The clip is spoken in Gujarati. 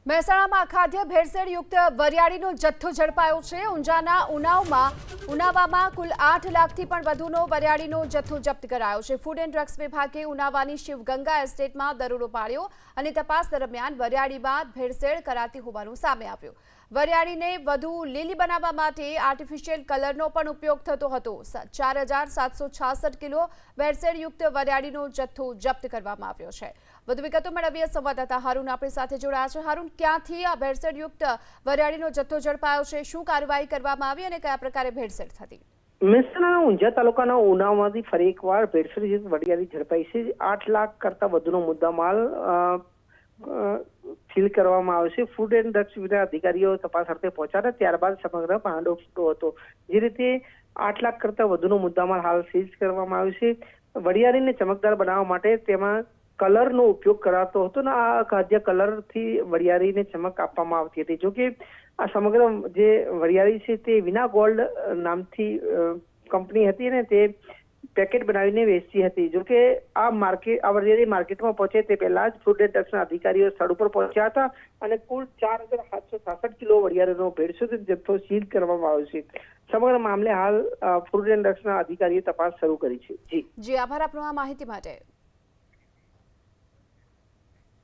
મહેસાણામાં અખાદ્ય ભેળસેળયુક્ત વરિયાળીનો જથ્થો ઝડપાયો છે। ઊંઝાના ઉનાવામાં કુલ 8 લાખથી પણ વધુનો વરિયાળીનો જથ્થો જપ્ત કરાયો છે। ફૂડ એન્ડ ડ્રગ્સ વિભાગે ઉનાવાની શિવગંગા એસ્ટેટમાં દરોડો પાડ્યો અને તપાસ દરમિયાન વરિયાળીમાં ભેળસેળ કરાતી હોવાનું સામે આવ્યું। વરિયાળીને વધુ લીલી બનાવવા માટે આર્ટિફિશિયલ કલરનો પણ ઉપયોગ થતો હતો। 4766 કિલો ભેળસેળયુક્ત વરિયાળીનો જથ્થો જપ્ત કરવામાં આવ્યો છે। વધુ વિગતો મેળવીએ સંવાદદાતા હારૂન આપણી સાથે જોડાયા છે। હારૂન, ક્યાંથી આ ભેળસેળયુક્ત વરિયાળીનો જથ્થો ઝડપાયો છે, શું કાર્યવાહી કરવામાં આવી અને કયા પ્રકારે ભેળસેળ થતી? મહેસાણા ઊંઝા તાલુકાના ઉનાવમાંથી ફરી એકવાર ભેળસેળયુક્ત વરિયાળી ઝડપાઈ છે। 8 લાખ કરતા વધુનો મુદ્દામાલ સીલ કરવામાં આવશે। ફૂડ એન્ડ ડ્રગ્સ વિભાગના અધિકારીઓ તપાસ અર્થે પહોંચ્યા ત્યારબાદ સમગ્ર ભાંડો ફૂટો હતો। જે રીતે 8 લાખ કરતા વધુનો મુદ્દામાલ હાલ સીઝ કરવામાં આવ્યો છે। વરિયાળીને ચમકદાર બનાવવા માટે તેમાં કલરનો ઉપયોગ કરાતો હતો ને આ ખાદ્ય કલરથી વરિયાળીને ચમક આપવામાં આવતી હતી। જોકે આ સમગ્ર જે વરિયાળી છે તે વિના ગોલ્ડ નામથી કંપની હતી ને તે પેકેટ બનાવીને વેચતી હતી। જોકે આ વરિયાળી માર્કેટમાં પહોંચે તે પહેલા જ ફૂડ એન્ડ ડ્રગ્સના અધિકારીઓ સ્થળ ઉપર પહોંચ્યા હતા અને કુલ 4766 કિલો વરિયાળીનો ભેળસેળ જથ્થો સીલ કરવામાં આવ્યો છે। સમગ્ર મામલે હાલ ફૂડ એન્ડ ડ્રગ્સના અધિકારીએ તપાસ શરૂ કરી છે। જી, આભાર આપનો આ માહિતી માટે।